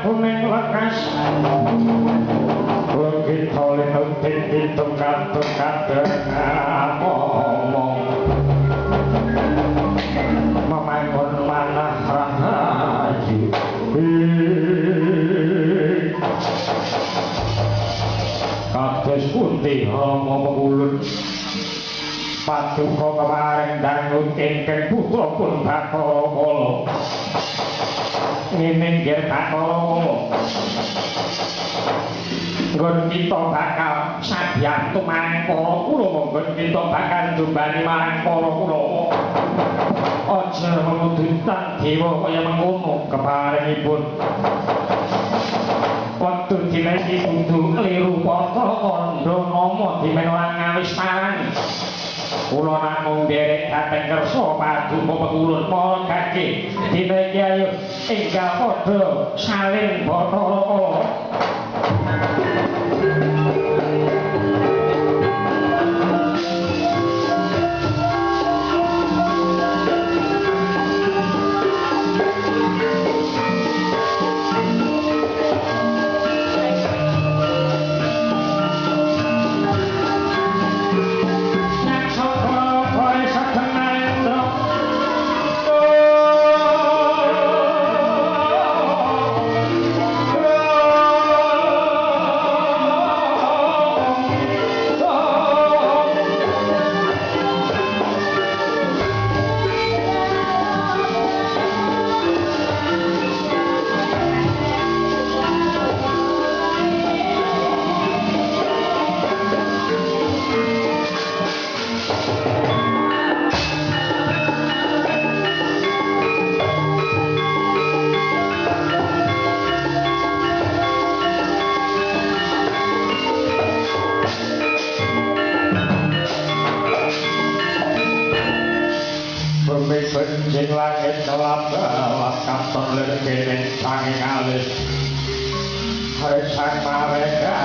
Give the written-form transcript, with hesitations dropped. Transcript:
kuning lekas lagi tolin utin hitung kadang ngomong memangun manah rahayu kados putih rama pengulun paduka kemaring dangun ingkang putra pun Bathara Kala nginggir Bathara Kala nggon kita bakal sadyantu marang para Kurawa nggon kita bakal njombani marang para Kurawa aja nudutan dewa kaya mengkono keparingipun waktu dineki kudu kliru patra kandha nama dimenang ngawis parang kula namung derek dhateng kersa paduka pengulun para gage dineki ayo enggal padha salin Bathara Kala benjing langit kelap-kelap katon lirikinin sanging alis hari sang mareka